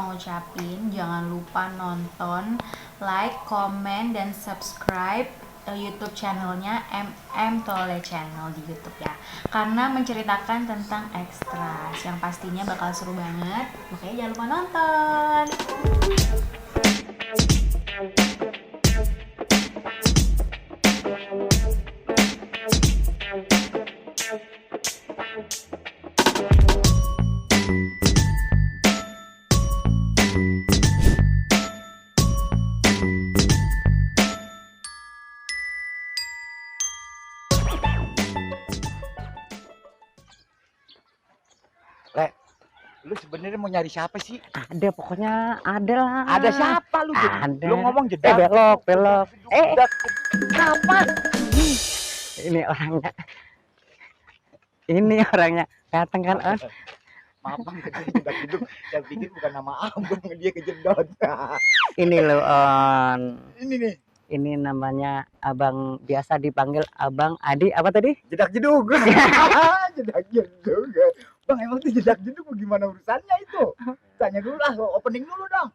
mau ngucapin jangan lupa nonton, like, komen, dan subscribe YouTube channelnya Tole Channel di YouTube ya. Karena menceritakan tentang ekstras yang pastinya bakal seru banget. Makanya jangan lupa nonton. Le, lu sebenarnya mau nyari siapa sih? Ada, pokoknya ada lah. Ada siapa lu? Ada. Lu ngomong jedak. Belok. Jedak. Apa? Ini orangnya. Ini orangnya. Datang kan, On? Maaf bang, jedak hidup. Saya pikir bukan nama abang, dia kejedot. Ini loh, On. Ini nih. Ini namanya Abang, biasa dipanggil Abang Adi. Apa tadi? Jedak jedug. Jedak jedug. Bang, emang tuh jedak jedug gimana urusannya itu? Tanya dulu lah, opening dulu dong.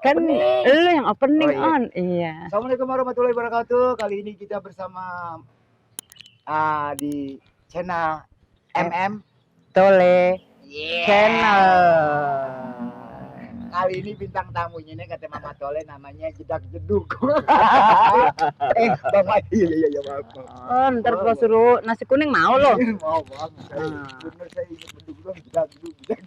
Kan Opening. lu yang opening, Oh, iya. On. Iya. Assalamualaikum warahmatullahi wabarakatuh. Kali ini kita bersama di channel Tole Channel. Kali ini bintang tamunya ini kata Mama Tole namanya Jedak Jedug. Bang Adi, iya maaf. On, ntar gua suruh nasi kuning mau lo. Mau bang, bener saya ingat bedug dong, Jedak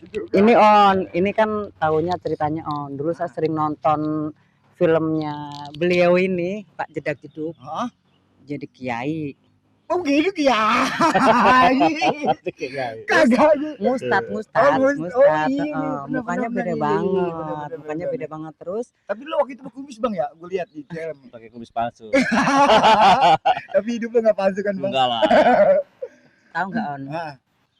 Jedug. Ini On, ini kan tahunya ceritanya On. Dulu saya sering nonton filmnya beliau ini, Pak Jedak Jedug. Hah? Jadi kiai. Oh gitu ya. Kagak. Mustad. Mukanya beda banget. Mukanya beda banget terus. Tapi lo waktu itu pakai kumis bang ya? Gue lihat di film. Pakai kumis palsu. Tapi hidupnya nggak palsu kan bang? Enggak lah. Tahu nggak On? Hah.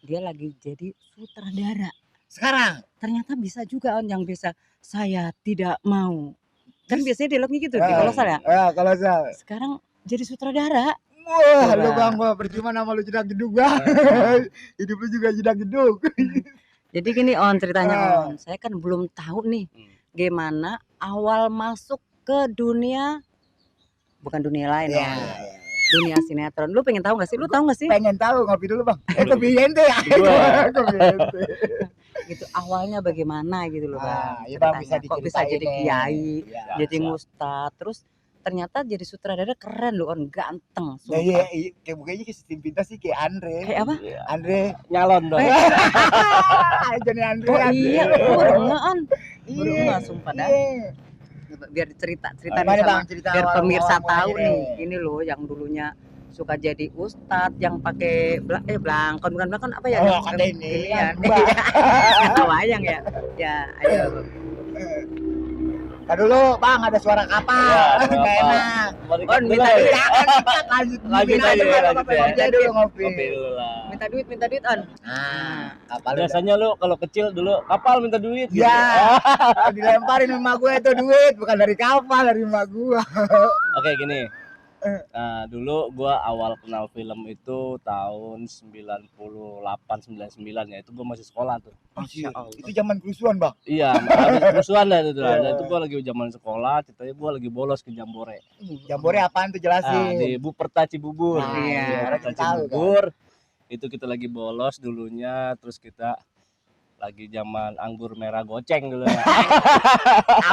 Dia lagi jadi sutradara. Sekarang? Ternyata bisa juga On, yang bisa saya tidak mau. Kan biasanya dialognya gitu di kolosal ya. Kalau saya. Sekarang jadi sutradara. Wah, Coba. lu bang, percuma nama lu Jedak Jedug bang. Hidup lu juga Jedak Jedug. Jadi gini On ceritanya Ah. On, saya kan belum tahu nih gimana awal masuk ke dunia, bukan dunia lain Iya. On, dunia sinetron. Lu pengen tahu nggak sih? Lu tahu nggak sih? Pengen tahu, ngopi dulu bang. Kopi ente ya. Gua. Kopi ente. Gitu awalnya bagaimana gitu loh Ah, Bang. iya, Bang, bisa Ceritanya. Kok bisa diceritain jadi nih. kiai, Iya. jadi ustad, terus ternyata jadi sutradara keren loh On, ganteng. Nah, Sumpah. iya, kayak mukanya kayak sistem pintas sih kayak Andre. Kayak apa? Andre. Nyalon dong. Jadi Andre. Oh iya, baru nggak On. Baru Iya. nggak, sumpah dah. Iya. Biar cerita Gimana, nih sama Bang, cerita biar awal pemirsa mulanya tahu nih. nih. Ini loh yang dulunya suka jadi ustadz yang pakai belangkon, bukan belangkon apa ya? Oh, kata ini. ya. Mbak. Wayang ya. Ya, ayo. Tadi dulu, Bang, ada suara kapal. Iya, Nggak kapal. enak. On, minta duit. Lanjut Lanjut aja, Bang, lanjut apa-apa. ya. Ngopi aja dulu ngopi. Kopi dulu lah. Minta duit On. Nah, kapal udah. Biasanya lu kalau kecil dulu kapal minta duit gitu. Ya, dilemparin sama gue itu duit, bukan dari kapal, dari emak gua. Oke gini. Nah, dulu gua awal kenal film itu tahun 98 99 ya. Itu gua masih sekolah tuh. Masya Allah. Itu zaman kerusuhan, Bang. Iya, habis kerusuhan dah itu. Iya. Nah, itu gua lagi zaman sekolah, ceritanya gua lagi bolos ke Jambore. Jambore apaan tuh jelasin. Di Buperta Cibubur. Nah, iya, orang Buperta tahu, kan? Cibubur. Itu kita lagi bolos dulunya, terus kita lagi zaman anggur merah goceng dulu ya.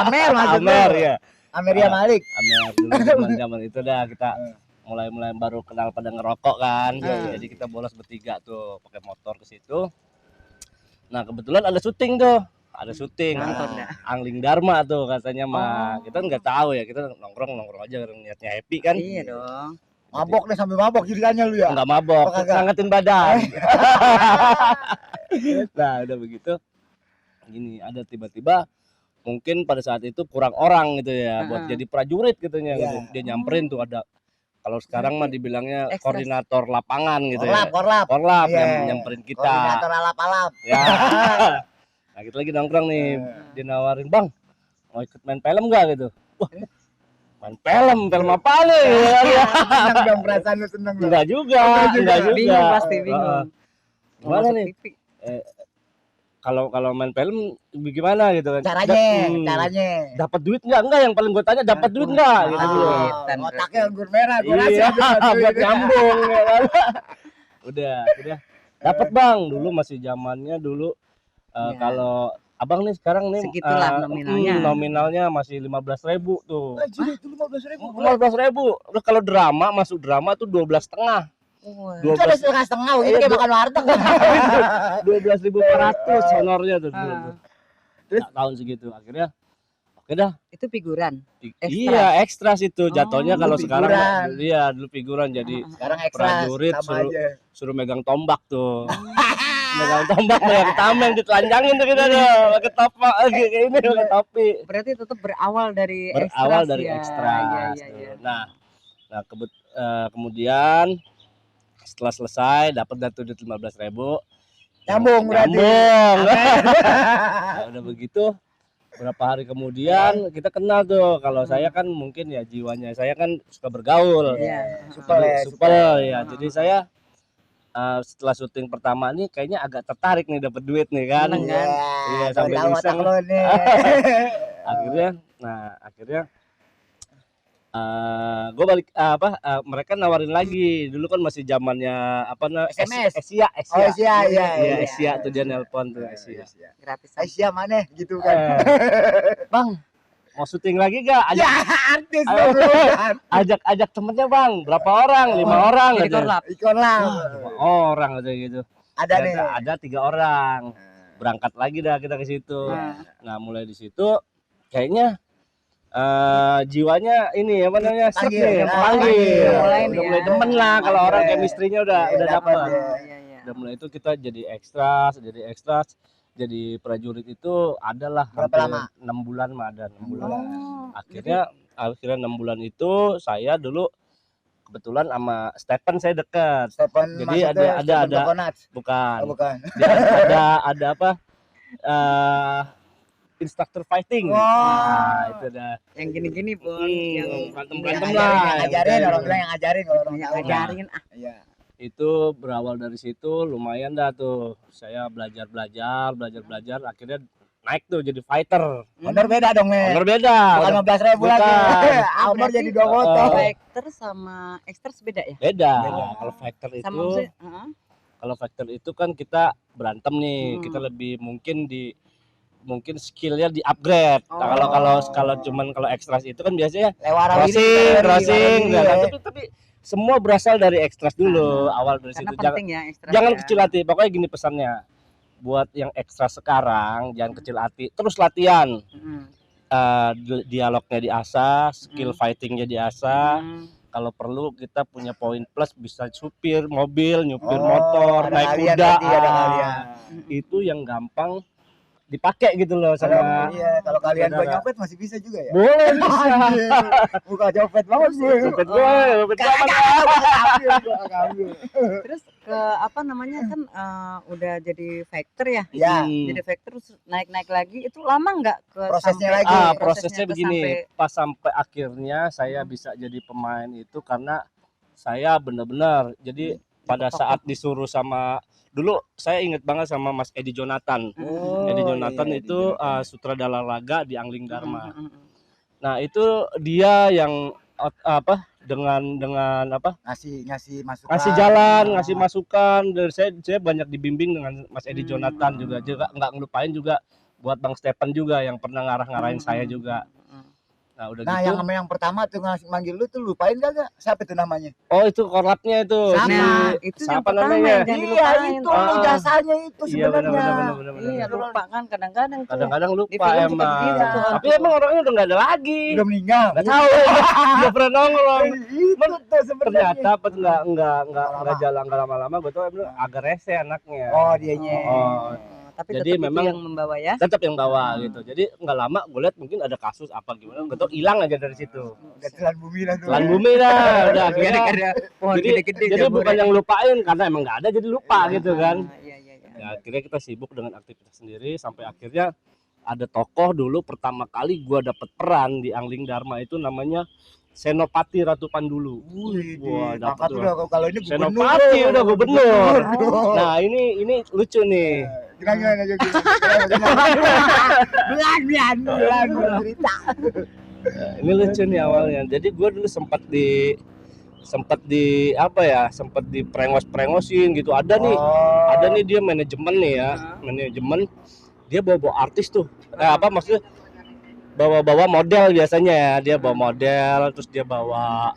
Amer maksudnya. Amer ya. Ameria Malik. Amer dulu zaman itu dah kita mulai baru kenal pada ngerokok kan. Jadi kita bolos bertiga tuh pakai motor ke situ. Nah, kebetulan ada syuting tuh. Ada syuting. Nonton dah. Angling Dharma tuh katanya mah. Kita nggak tahu ya, kita nongkrong aja niatnya happy kan. Iya dong. Mabok nih sambil mabok ceritanya lu ya. Enggak mabok, Oh, kagak. ngangetin badan. Nah, udah begitu. Gini, ada tiba-tiba mungkin pada saat itu kurang orang gitu ya buat jadi prajurit gitunya Iya. gitu. Dia nyamperin tuh ada kalau sekarang mah dibilangnya Ekstras. koordinator lapangan gitu ya. Korlap. Korlap Iya. nyamperin kita. Koordinator alap-alap. Ya. Nah, kita lagi nongkrong nih, dia nawarin, "Bang, mau ikut main film enggak?" gitu. Wah. Main film apa nih? Seneng dong perasaan lu seneng dong. Enggak juga, enggak juga. Bingung pasti bingung. Gimana Masuk nih? TV. kalau main film gimana gitu kan. Caranya. Dapat duit enggak yang paling gue tanya dapat duit enggak gitu dulu. Otaknya anggur merah gua Iya, rasa. buat nyambung ya kan. Udah dapat Bang, dulu masih zamannya dulu Iya. kalau Abang nih sekarang nih Segitulah nominalnya. Nominalnya masih 15.000 tuh. Anjir itu 15.000. 15.000. Udah kalau drama masuk drama tuh 12,5. Wah. Itu ada setengah gitu kayak makan warteg. 12.400 honornya tuh dulu. Ah. Terus tahun segitu akhirnya oke dah. Itu figuran. Extras. Iya, ekstras itu jatuhnya kalau dulu sekarang figuran. iya dulu figuran jadi Sekarang ekstra prajurit sama aja. suruh megang tombak tuh. Megang tombak megang tameng ditelanjangin tuh kita tuh pakai topak kayak ini pakai topi. Berarti tetap berawal dari Berawal ekstras dari ya. ekstras. Iya, iya, iya. Nah, kemudian setelah selesai dapat dah tuh duit 15.000. Nyambung berarti. Nah, udah begitu berapa hari kemudian kita kenal tuh. Kalau saya kan mungkin ya jiwanya saya kan suka bergaul. Iya. Supel ya. Jadi saya setelah syuting pertama nih kayaknya agak tertarik nih dapat duit nih kan. Seneng kan? Iya, sampai tahu iseng. otak lo nih. akhirnya gue balik mereka nawarin lagi. Dulu kan masih zamannya SMS. Asia. Oh Asia, iya. Iya, Asia tuh dia nelpon tuh Asia. Gratisan. Asia mana gitu kan. Bang, mau syuting lagi gak? Ya artis dong. Ajak temennya Bang, berapa orang? 5 orang Jadi aja. korlap. Ikon lah. 5 orang aja gitu. Ada nih. Ada 3 orang. Berangkat lagi dah kita ke situ. Nah, mulai di situ kayaknya jiwanya ini apa namanya? Srek nih, panggil. Udah mulai demen lah kalau orang chemistry-nya udah dapet. Iya. Udah mulai itu kita jadi ekstras, jadi prajurit itu adalah Berapa lama? 6 bulan mah ada 6 bulan. Oh, Akhirnya 6 bulan itu saya dulu kebetulan sama Stephen saya dekat. Stephen Jadi maksudnya ada Stephen Coconut. bukan. Oh, bukan. Dia ada apa? Instructor fighting. Wow. Nah, itu dah. yang gini-gini pun Yang berantem Yang lah. ngajarin orang bilang yang ngajarin kalau orang yang tahu. ngajarin Iya. Itu berawal dari situ lumayan dah tuh. Saya belajar, akhirnya naik tuh jadi fighter. Honor beda dong nih. Honor beda. Bukan 15.000 lagi. Bukan. Honor jadi 2 motor. Fighter sama ekstras beda ya? Beda. Kalau fighter Sama itu maksudnya, kalau fighter itu kan kita berantem nih, Hmm. kita lebih mungkin skillnya di upgrade. Oh. Kalau cuman kalau ekstras itu kan biasanya Lewat crossing. Nah, tapi semua berasal dari ekstras dulu, awal dari karena situ. penting ya ekstras. Jangan ya. kecil hati. Pokoknya gini pesannya. Buat yang ekstras sekarang, jangan kecil hati. Terus latihan. Mm. Dialognya diasah, skill fightingnya diasah. Mm. Kalau perlu kita punya poin plus, bisa supir mobil, nyupir Oh, motor, ada naik kalian kuda. berarti, ada kalian. Itu yang gampang dipakai gitu loh sama. Iya, kalau kalian saudara. gua nyopet masih bisa juga ya. Boleh bisa. Buka copet banget gue. Copet gue Kagak. Terus ke apa namanya kan udah jadi factor ya? Ya, Jadi factor terus naik-naik lagi itu lama nggak ke Prosesnya sampai- lagi. prosesnya ke begini. sampai- Pas sampai akhirnya saya bisa jadi pemain itu karena saya benar-benar jadi pada saat disuruh sama dulu saya inget banget sama Mas Edi Jonathan. Oh, Edi Jonathan iya, itu Edi Jonathan. sutradara laga di Angling Dharma. Mm, mm, mm. Nah, itu dia yang dengan ngasih masukan. ngasih jalan, ngasih masukan. Dan saya banyak dibimbing dengan Mas Edi Jonathan juga nggak ngelupain juga buat Bang Stephen juga yang pernah ngarah-ngarahin saya juga. Nah, udah Nah, gitu. yang pertama tuh ngasih manggil lu tuh lupain kagak? Siapa tuh namanya? Oh, itu korlapnya itu. Sama. Nah, itu yang siapa pertama namanya? yang jangan Iya, dilupain. itu Ah. jasanya itu Iya, sebenarnya. benar. Iya, lupa kan kadang-kadang tuh. Kadang-kadang Di lupa film juga emang. begitu tuh. Tapi emang orangnya udah nggak ada lagi. Udah meninggal. Nggak tahu. Nggak pernah nongol. Itu tuh sebenarnya. Ternyata pas nggak jalan nggak lama-lama gue tuh emang agak rese anaknya. Oh, dianya. Oh. Tapi Jadi tetap itu memang- yang membawa ya. Tetap yang bawa gitu. Jadi nggak lama gue lihat mungkin ada kasus apa gimana, gue tau hilang aja dari situ. Udah telan bumi lah tuh. Telan bumi dah, udah akhirnya. Gara-gara pohon Jadi, gede-gede jadi jamurnya. bukan yang lupain karena emang nggak ada jadi lupa gitu kan. Iya. Ya, akhirnya kita sibuk dengan aktivitas sendiri sampai akhirnya ada tokoh dulu pertama kali gua dapet peran di Angling Dharma itu namanya Senopati Ratu Pandulu. Wih, Wah, dapet pangkat tuh. udah kalau ini gubernur. Senopati bro. udah gubernur. Bro. Nah, ini lucu nih. Gimana aja gitu. Belan cerita. Ini lucu nih awalnya. Jadi gue dulu sempat di apa ya? Sempat di prengos-prengosin gitu. Ada nih dia manajemen nih ya. Manajemen dia bawa artis tuh. Apa maksudnya? Bawa model biasanya ya. Dia bawa model, terus dia bawa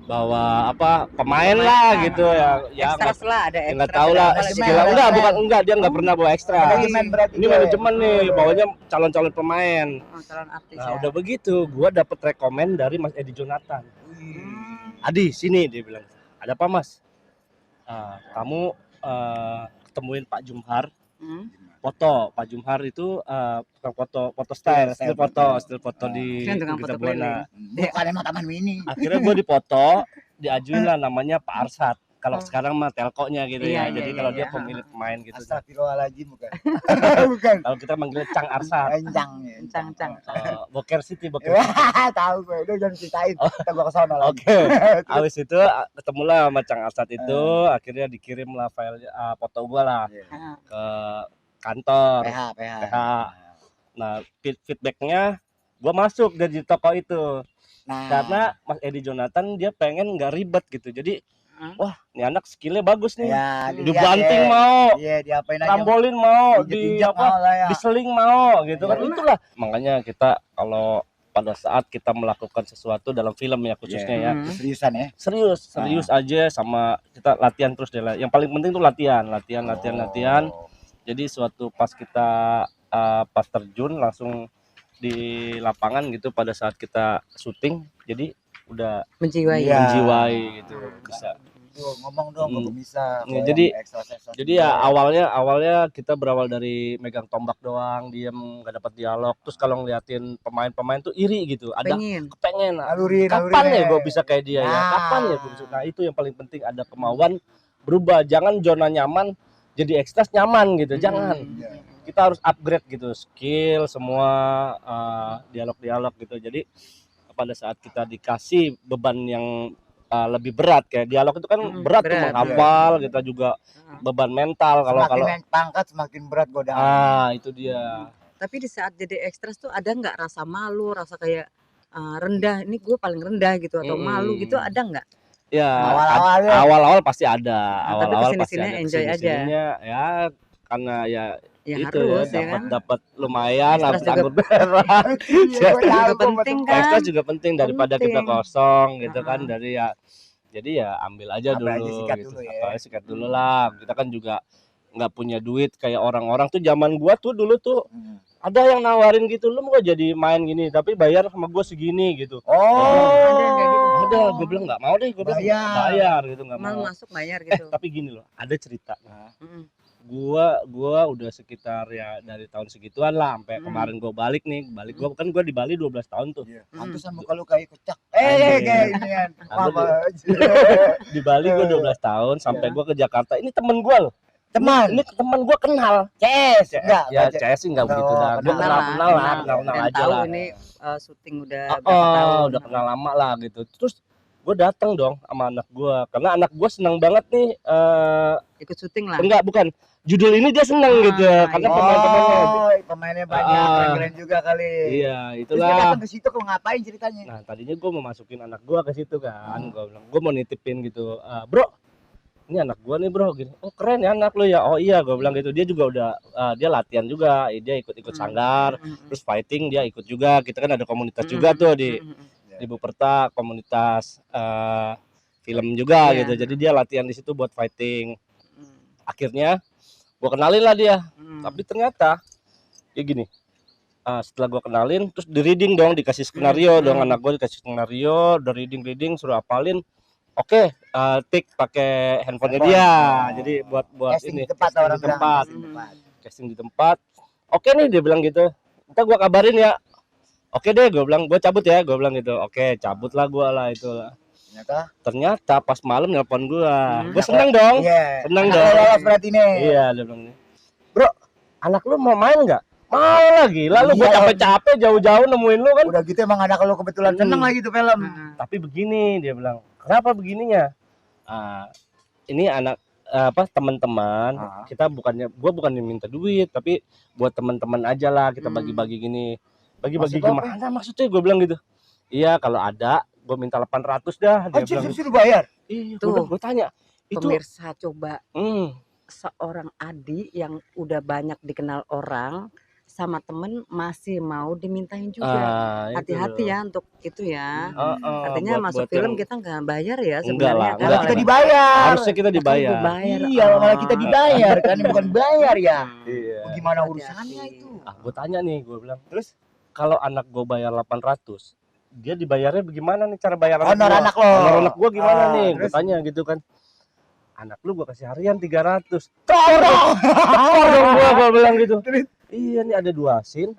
apa pemain lah gitu ya Ekstras lah, ada nggak ekstras. tahu lah ada skill enggak dia nggak pernah bawa ekstra. Manajemen berarti. Ini manajemen nih bawanya calon-calon pemain. calon artis Nah ya. udah begitu gua dapet rekomen dari Mas Edi Jonathan. Adi sini dia bilang, ada apa Mas? Kamu ketemuin Pak Jumhar, Hmm. foto Pak Jumhar itu tukang foto style, still foto di Kan tukang Gita foto Buana. Bukan emang taman mini. Akhirnya gue dipoto, diajuin lah namanya Pak Arsat. Kalau sekarang mah telkonya gitu Iya, ya. Jadi iya, kalau iya. dia pemilik pemain gitu. Astagfirullahaladzim bukan. Bukan. Kalau kita manggil Cang Arsat. Encang ya. Cang. Boker City. Wah, tahu gue. Udah jangan ceritain. Kita gua ke sono lagi. Oke. Habis itu ketemulah sama Cang Arsat itu, akhirnya dikirim lah file foto gua lah Ah. ke kantor PH. PH. Nah, feedbacknya gua masuk dari toko itu. Nah, Karena Mas Edi Jonathan dia pengen nggak ribet gitu. Jadi wah, ini anak skillnya bagus nih. ya, Dibanting mau, Iya, diapain aja. trampolin mau, Diinjak apa, mau lah ya. diseling mau gitu kan. Iya. Itulah makanya kita kalau pada saat kita melakukan sesuatu dalam film ya khususnya ya, Hmm. Seriusan ya. serius aja sama kita latihan terus deh. Yang paling penting tuh latihan. Oh. Jadi suatu pas kita pas terjun langsung di lapangan gitu pada saat kita syuting, jadi udah Menjiwai. Iya. menjiwai gitu bisa. Tuh, ngomong dong kok bisa. Ya, Kalau jadi yang ekstra-ekstra Jadi juga. ya awalnya kita berawal dari megang tombak doang, diem nggak dapat dialog. Terus kalau ngeliatin pemain-pemain tuh iri gitu. Ada Pengen. kepengen. Alurin, Kapan alurin, ya gue bisa kayak dia ya? Nah. Kapan ya gue bisa? Nah itu yang paling penting, ada kemauan berubah. Jangan zona nyaman jadi ekstras nyaman gitu. Jangan. Iya. Kita harus upgrade gitu, skill semua, dialog-dialog gitu. Jadi pada saat kita dikasih beban yang lebih berat kayak dialog itu kan berat tuh, berat, menghafal, kita juga beban mental kalau Semakin naik pangkat semakin berat godaan. itu dia. Tapi di saat jadi ekstras tuh ada nggak rasa malu, rasa kayak rendah, ini gue paling rendah gitu atau malu gitu, ada nggak? Ya Awal-awalnya. awal-awal pasti ada, Tapi awal-awal pasti kesini-sini ada, enjoy aja. kesini-sininya ya karena ya Ya itu harus ya ya kan. dapat lumayan, Ekstras dapat juga- anggur merah. Iya, gua tahu Juga kok, penting betul. kan. Ekstra juga penting daripada kita Penting. kosong gitu kan, Heeh. dari ya jadi ya ambil aja Ambil aja, dulu sikat gitu. dulu ya. Apa aja, sikat dulu lah. Kita kan juga nggak punya duit kayak orang-orang tuh. Zaman gua tuh dulu tuh ada yang nawarin gitu, lu mau jadi main gini tapi bayar sama gua segini gitu. Oh. Ada yang kayak gitu. Ada, gua bilang nggak mau deh, gua bilang bayar gitu, nggak Malu mau. masuk bayar gitu. Tapi gini loh, ada cerita. Mm. Gua udah sekitar ya dari tahun segituan lah sampai kemarin gua balik gua kan gua di Bali 12 tahun tuh. Iya. Pantesan muka lu kayak kocak. Anjing. Kayak inian. Aku Apa aja. Di Bali gua 12 tahun sampai gua ke Jakarta. Ini temen gua loh. Teman. Ini teman gua kenal. CS. Enggak. Ya CS sih enggak begitu dah. Gua kenal aja tahu lah. ini syuting udah berapa tahun. Udah kenal lama lah gitu. Terus gue datang dong sama anak gue, karena anak gue senang banget nih. Ikut syuting lah. Enggak, bukan judul ini dia seneng gitu, karena iya. pemain-pemainnya. Pemainnya banyak, keren juga kali. Iya, Terus dia itulah. datang ke situ kok ngapain ceritanya? Nah tadinya gue mau masukin anak gue ke situ kan, gue bilang gue mau nitipin gitu, bro, ini anak gue nih bro, gini. Oh keren ya anak lo ya, oh iya gue bilang gitu. Dia juga udah dia latihan juga, dia ikut sanggar, terus fighting dia ikut juga. Kita kan ada komunitas juga tuh di Buperta, komunitas film juga Iya. gitu. Jadi dia latihan di situ buat fighting. Akhirnya gue kenalin lah dia, tapi ternyata kayak gini. Setelah gue kenalin, terus di reading dong, dikasih skenario dong, anak gue dikasih skenario, udah reading suruh hafalin. Oke, tik pakai handphonenya dia. Jadi buat Casting ini di tempat casting orang di tempat, bilang. casting di tempat. Oke nih dia bilang gitu. Ntar gue kabarin ya. Oke deh, gue bilang, gue cabut ya, gue bilang gitu. Oke, cabut lah gue lah itu. Ternyata pas malam nelpon gue seneng dong. Iya. Seneng Anak dong. lo lolos berarti nih. Iya, dia bilang nih, bro, anak lu mau main nggak? Mau lagi, lalu gue Iya. capek-capek jauh-jauh nemuin lu kan. Udah gitu emang anak lo kebetulan seneng lagi tuh film. Tapi begini dia bilang, kenapa begininya? Ini anak teman-teman, kita gua bukannya minta duit, tapi buat teman-teman aja lah kita bagi-bagi gini. Bagi-bagi Maksud gimana maksudnya? Gue bilang gitu. Iya, kalau ada gue minta 800 dah. Dia bilang gitu. Suruh bayar. Iya, Tuh. gue tanya. Itu Pemirsa coba seorang adik yang udah banyak dikenal orang sama temen masih mau dimintain juga. Hati-hati ya untuk itu ya. Artinya masuk film kita nggak bayar ya sebenarnya. Enggak lah, Kita dibayar. harusnya kita dibayar. Iya, malah kita dibayar kan, bukan bayar ya. Iya. Gimana urusannya itu? Gue tanya nih, gue bilang, terus kalau anak gue bayar 800, dia dibayarnya bagaimana nih cara bayar Honor anak lo. Honor anak gue gimana nih? Gue Terus? tanya gitu kan. Anak lu gue kasih harian 300. Tolong gue bilang gitu. Iya nih ada 2 scene.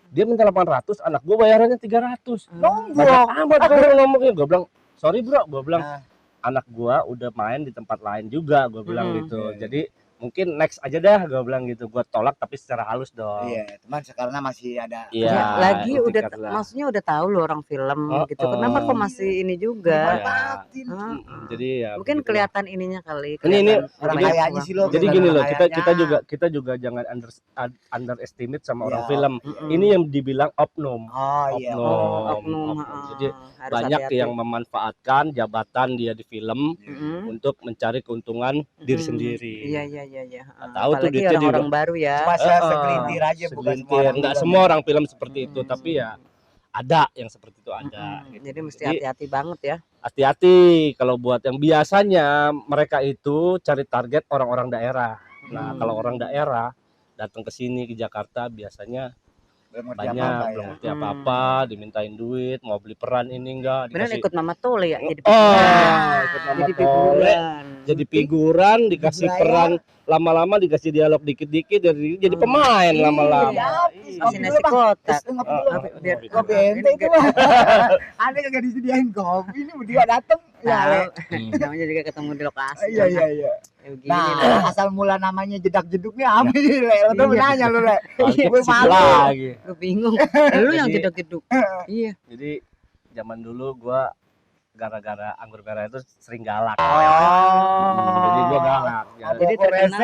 Dia minta 800, anak gue bayarannya 300. Banyak amat gue ngomongnya. Gue bilang, sorry bro, gue bilang anak gue udah main di tempat lain juga, gue bilang gitu. Jadi mungkin next aja dah, gue bilang gitu. Gue tolak tapi secara halus dong. Iya, teman sekarang masih ada. Iya, Lagi itu udah tingkat lah. maksudnya udah tahu loh orang film gitu. Kenapa kok masih ini juga? Jadi ya Mungkin begitulah. kelihatan ininya kali. Ini Orang kelihatan kayanya sih lo. Jadi bukan gini orang loh, kayanya. kita juga jangan underestimate sama orang Iya. film. Ini yang dibilang oknum. Oh iya. oknum. Jadi Harus banyak hati-hati. yang memanfaatkan jabatan dia di film untuk mencari keuntungan diri sendiri. Iya. Nggak tahu tuh Apalagi duitnya orang-orang juga. baru ya. Cuma segelintir aja, bukan semua Segelintir. orang Nggak film. semua orang film seperti itu, tapi ya ada yang seperti itu ada. Gitu. Jadi mesti hati-hati banget ya. Hati-hati kalau buat yang biasanya mereka itu cari target orang-orang daerah. Nah, kalau orang daerah datang ke sini ke Jakarta biasanya Belum ngerti banyak apa-apa ya. belum ngerti apa-apa, dimintain duit, mau beli peran ini enggak Beneran dikasih. ikut Mama Tole ya jadi Ikut Mama jadi Tole, figuran. jadi figuran, dikasih Saya- peran lama-lama, dikasih dialog dikit-dikit, jadi pemain lama-lama. Kasih nasi kotak. Biar kopi ente itu mah. Ada kagak disediain kopi, ini dia dateng. Ya, Namanya juga ketemu di lokasi. iya. Ya, begini Nah, lah. asal mula namanya jedak-jeduknya apa sih, Le? Lo tuh nanya lu, Le. Gue Sip malu. lagi. Gue bingung. Lu yang Jadi- jeduk-jeduk. Iya. Jadi zaman dulu gua gara-gara anggur merah itu sering galak. Jadi gua galak. Jadi terkenal.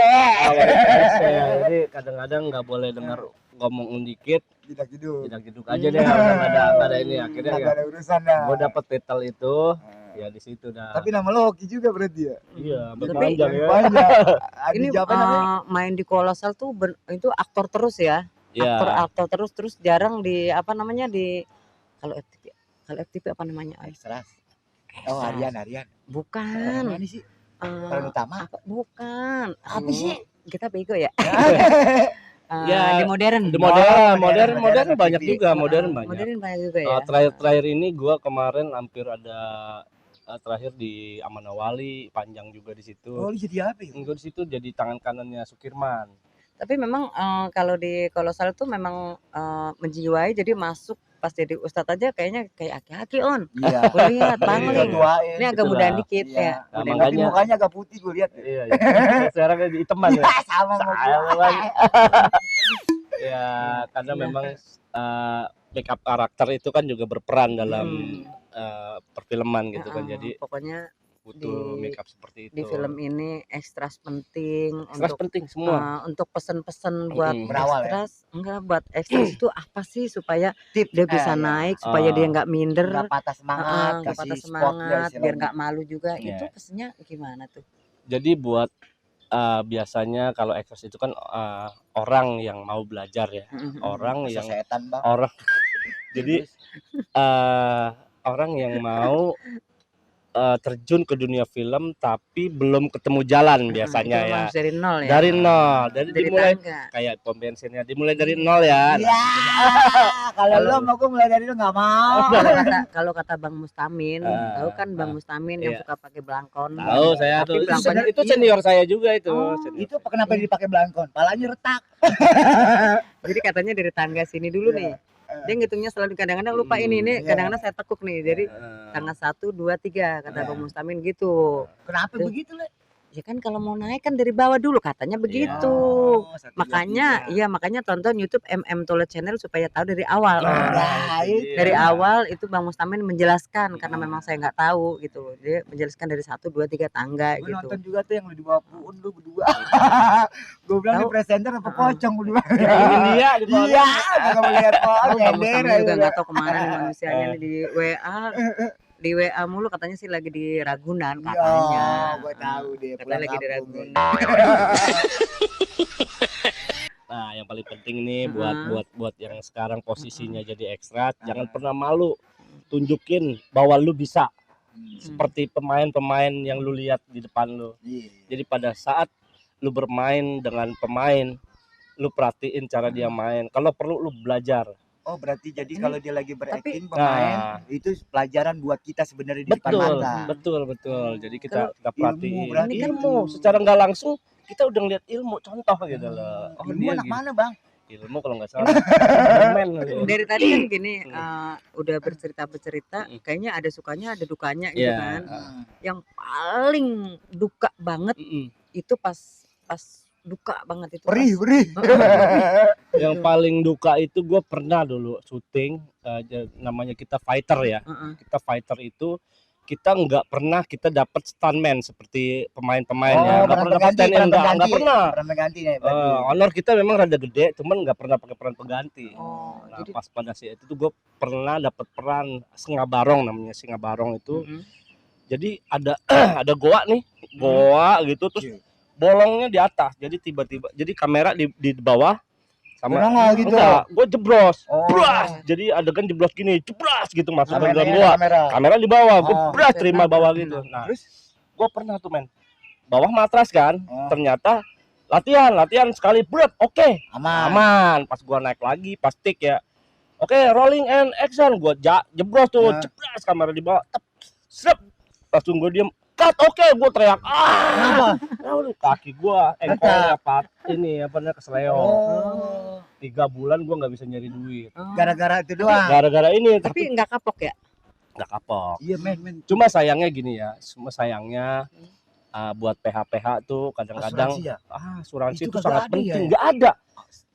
Jadi kadang-kadang nggak boleh dengar ngomong dikit, Jedak-jeduk. jeduk aja deh. Nggak ada ini akhirnya Kagak ya. ada urusan dah. Gua dapet titel itu ya di situ dah. Tapi nama lo Oki juga berarti ya. iya, Tapi- panjang ya. Banyak. Ini Ada namanya. main di Kolosal tuh itu aktor terus ya. Iya. Aktor terus jarang di apa namanya di kalau FTV apa namanya? Extras. Oh, Aryan. Bukan. Mana sih? Eh, Peran utama. bukan. Apa Aduh, sih? Kita bego ya. Ya, di modern. Di modern modern banyak TV. juga, modern banyak. Modern banyak juga ya. Terakhir ini gua kemarin hampir ada terakhir di Amanawali, panjang juga di situ. Oh, lu jadi apa ya? Gue di situ jadi tangan kanannya Sukirman. Tapi memang kalau di Kolosal tuh memang menjiwai jadi masuk pas jadi ustadz aja kayaknya kayak aki-aki on. Iya. Gue lihat pangling. Tuain. Ini agak Itulah. mudaan dikit Iya. ya. Nah, Mudaan Tapi makanya- mukanya agak putih gue lihat. Iya, iya. Sekarang di iteman ya. Sama mau Sama lagi. Ya, karena memang make up karakter itu kan juga berperan dalam perfilman gitu kan. Jadi pokoknya butuh di- make up seperti itu. di film ini ekstras penting Ekstras untuk penting semua. untuk pesen-pesen buat Berawal ya? ekstras enggak buat ekstras itu apa sih supaya tip dia bisa naik supaya dia nggak minder nggak patah semangat, nggak kasih patah spot semangat dari biar film. nggak malu juga. Iya. Itu pesennya gimana tuh? Jadi buat biasanya kalau ekstras itu kan orang yang mau belajar ya. Orang Masa yang setan bang. orang jadi orang yang mau terjun ke dunia film tapi belum ketemu jalan biasanya Itu ya. harus dari nol ya. Dari nol, dari dimulai tangga. kayak pom bensinnya dimulai dari nol ya. Iya. Kalau lo mau gue mulai dari lo nggak mau. Kalau kata Bang Mustamin, tahu kan Bang Mustamin yang iya. suka pakai belangkon. Tahu saya Tapi tuh belangkonnya itu senior saya juga itu. Oh, Senior. Itu kenapa dipakai belangkon? Palanya retak. Jadi katanya dari tangga sini dulu nih. Dia ngitungnya selalu kadang-kadang lupa ini iya. kadang-kadang saya tekuk nih. Jadi Eh, tanggal 1, 2, 3 kata Bang Mustamin gitu. Kenapa Tuh. begitu le? Ya kan kalau mau naik kan dari bawah dulu katanya begitu. Oh, 1, 2, Makanya 3. iya makanya tonton YouTube MM Tole Channel supaya tahu dari awal. Nah, itu Dari dia. awal itu Bang Mustamin menjelaskan karena memang saya nggak tahu gitu. Dia menjelaskan dari 1, 2, 3 tangga Gue gitu. nonton juga tuh yang lu di bawah puun lu berdua. Gue bilang Tahu? nih presenter apa pocong berdua. Ini dia di bawah. Iya, kagak melihat Tahu pohon Bang nyender Mustamin juga aja. nggak tahu kemana nih manusianya nih di WA. Di WA mulu katanya sih lagi di Ragunan katanya. Gue tahu deh. Katanya Pulang lagi di kampung Ragunan. Nah, yang paling penting nih Heeh. buat yang sekarang posisinya jadi ekstra, jangan pernah malu. Tunjukin bahwa lu bisa. Seperti pemain-pemain yang lu lihat di depan lu. Iya. Jadi pada saat lu bermain dengan pemain, lu perhatiin cara dia main. Kalau perlu lu belajar. Oh, berarti jadi Ini- kalau dia lagi berakting tapi- pemain itu pelajaran buat kita sebenarnya di depan Betul, mata. betul. Jadi kita Kalau kita perhatiin. berarti Ilmu itu. secara nggak langsung kita udah ngeliat ilmu contoh gitu loh. Oh, Ilmu dia anak gini. mana, Bang? Ilmu kalau nggak salah. Superman kali ya. Dari tadi kan gini udah bercerita kayaknya ada sukanya ada dukanya gitu Iya. kan. Yang paling duka banget itu pas duka banget itu Perih, pas- perih. Yang paling duka itu gue pernah dulu syuting namanya kita fighter ya. Heeh. Kita fighter itu kita nggak pernah kita dapat stuntman seperti pemain-pemain ya. Nggak pernah dapat stand in, nggak pernah. Peran pengganti nih. berarti. Honor kita memang rada gede, cuman nggak pernah pakai peran pengganti. Oh, Nah, jadi pas pada saat itu gue pernah dapat peran Singabarong namanya Singabarong itu. Mm-mm. Jadi ada ada goa nih, goa gitu terus Iya. bolongnya di atas. Jadi tiba-tiba jadi kamera di bawah sama Beranggal gitu. enggak, gue jeblos. Oh. Bras. Jadi adegan jeblos gini, jeblas gitu masuk ke dalam Kameranya, goa. kamera. Kamera di bawah, gue Oh. bras terima bawah gitu. Nah, Terus gue pernah tuh men. Bawah matras kan. Oh. Ternyata latihan sekali berat. Oke. aman. Aman. Pas gua naik lagi pas tik ya. Oke, rolling and action. Gua jeblos tuh, Nah. jeblas kamera di bawah. Tep, srep. Langsung gua diem. Cut, oke, gua teriak. Kenapa? Aduh, kaki gua engkolnya ini apa namanya kesleo. Oh. 3 bulan gua nggak bisa nyari duit. Oh. Gara-gara itu doang. Gara-gara ini Tapi nggak kapok ya? nggak kapok. Iya, men. Cuma sayangnya gini ya, semua sayangnya buat PH tuh kadang-kadang Asuransi ya? asuransi Itu itu kagak sangat ada penting. ya? Nggak ada.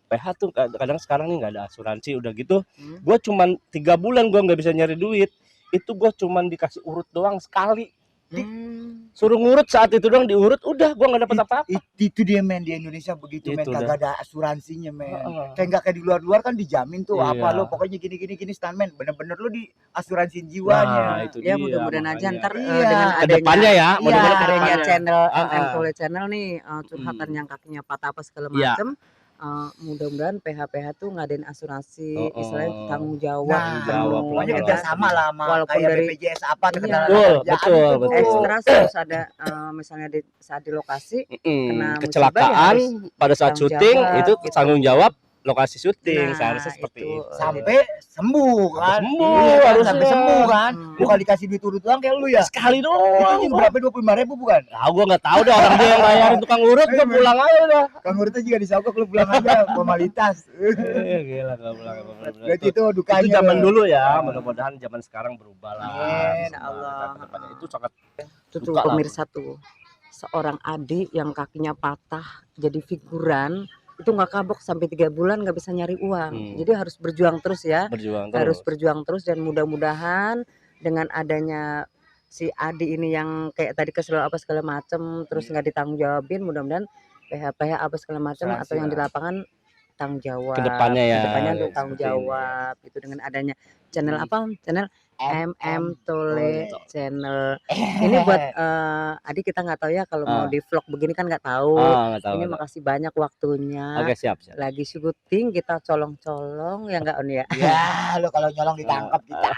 PH tuh kadang sekarang nih nggak ada asuransi udah gitu. Hmm. Gue cuman 3 bulan gue nggak bisa nyari duit. Itu gue cuman dikasih urut doang sekali. Hmm. Suruh ngurut saat itu doang diurut, udah gue nggak dapat apa-apa. Itu dia, men, di Indonesia begitu, men. Itu Kagak ada asuransinya, men. Heeh. Kayak nggak kayak di luar-luar kan dijamin tuh Iya. apa lo pokoknya gini stuntman bener-bener lo di asuransiin jiwanya. Nah, itu Ya dia, mudah-mudahan aja makanya. ntar Iya. dengan Kedepannya ya, Iya, mudah-mudahan adanya kedepannya. channel Ah, MM ah. Tole Channel nih curhatan yang kakinya patah apa segala Iya. macem. Mudah-mudahan PH tuh ngadain asuransi, Oh, oh. istilahnya tanggung jawab Nah, jawab, pokoknya ya kerja kan? sama lah sama Walaupun kayak dari- BPJS apa Iya. ketenaga Betul, kerjaan betul, itu. betul. Ekstra terus ada misalnya saat di lokasi kena musibah Kecelakaan ya pada saat tanggung syuting jawab, itu gitu. tanggung jawab lokasi syuting Nah, seharusnya seperti itu. itu. sampai sembuh kan. Sembuh, Iya kan, harusnya. sampai sembuh kan. Hmm. Bukan dikasih duit urut doang kayak lu ya. Sekali Itu doang. juga berapa 25.000 bukan? Ah, gua nggak tahu deh orang dia yang bayarin tukang urut, gua pulang aja dah. Kang urutnya juga disogok lu pulang aja formalitas. Gila nggak pulang. Berarti itu dukanya. Itu zaman lo. dulu ya, mudah-mudahan zaman sekarang berubah lah. Amin. Insya Allah. Kedepannya itu sangat Itu tuh Suka lah. pemirsa tuh seorang adik yang kakinya patah jadi figuran itu nggak kabok sampai 3 bulan nggak bisa nyari uang. Jadi harus berjuang terus ya. berjuang Harus terus. berjuang terus dan mudah-mudahan dengan adanya si Adi ini yang kayak tadi kesel apa segala macem terus nggak ditanggung jawabin, mudah-mudahan PH apa segala macam Asuransi atau yang di lah. lapangan tanggung jawab. Kedepannya ya, Kedepannya untuk tanggung seperti ini. jawab itu dengan adanya channel apa? Channel MM Tole. Tole Channel. Ini buat Adi kita nggak tahu ya kalau mau Ah. di vlog begini kan nggak tahu. Nggak tahu. Ini makasih banyak waktunya. Oke, siap. Lagi syuting kita colong-colong ya nggak On ya. Ya, lo kalau nyolong ditangkap kita.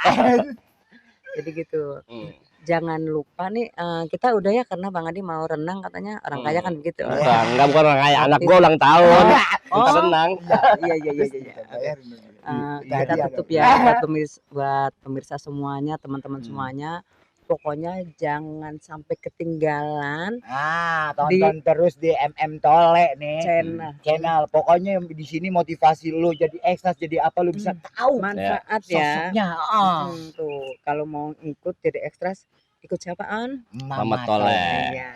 Jadi gitu. Hmm. Jangan lupa nih kita udah ya karena Bang Adi mau renang katanya orang kaya kan begitu. Bukan orang kaya, anak gua ulang tahun. Oh. Kita senang. Iya iya iya iya. Kita Hadiah tutup dong. ya buat pemirsa semuanya, teman-teman Hmm. semuanya. Pokoknya jangan sampai ketinggalan Nah, tonton terus di MM Tole nih. channel Pokoknya di sini motivasi lu jadi ekstra, jadi apa lu bisa tahu manfaat ya. sosoknya. Tuh kalau mau ikut jadi ekstras ikut siapa On? Mama Tole. Iya.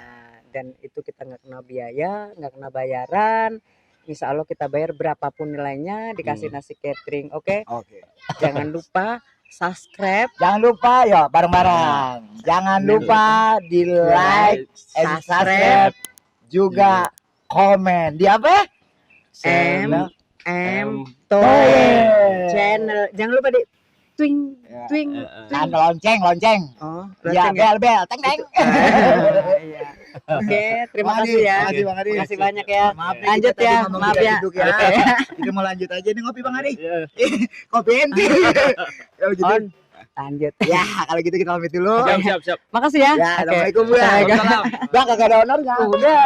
dan itu kita nggak kena biaya, nggak kena bayaran. Insya Allah kita bayar berapapun nilainya, dikasih nasi catering, oke? Oke. Jangan lupa subscribe, Jangan lupa ya bareng-bareng. Jangan lupa di like, and subscribe, juga komen. Di apa? channel. Jangan lupa di twing Ya. twing. Kan lonceng. Oh, Ya, lonceng bel, teng teng. Iya. Oke, terima kasih ya. Makasih Bang Adi. Terima kasih banyak ya. Maaf nih, Lanjut kita ya, tadi ngomong maaf tidak ya. duduk ya. Kita mau lanjut aja nih ngopi Bang Adi. Iya. Kopiin. Kalau gitu. On. Lanjut. Ya, kalau gitu kita pamit dulu. Siap. Makasih ya. Ya, Oke. Assalamualaikum ya. Waalaikumsalam. Bang kagak ada honornya. Udah.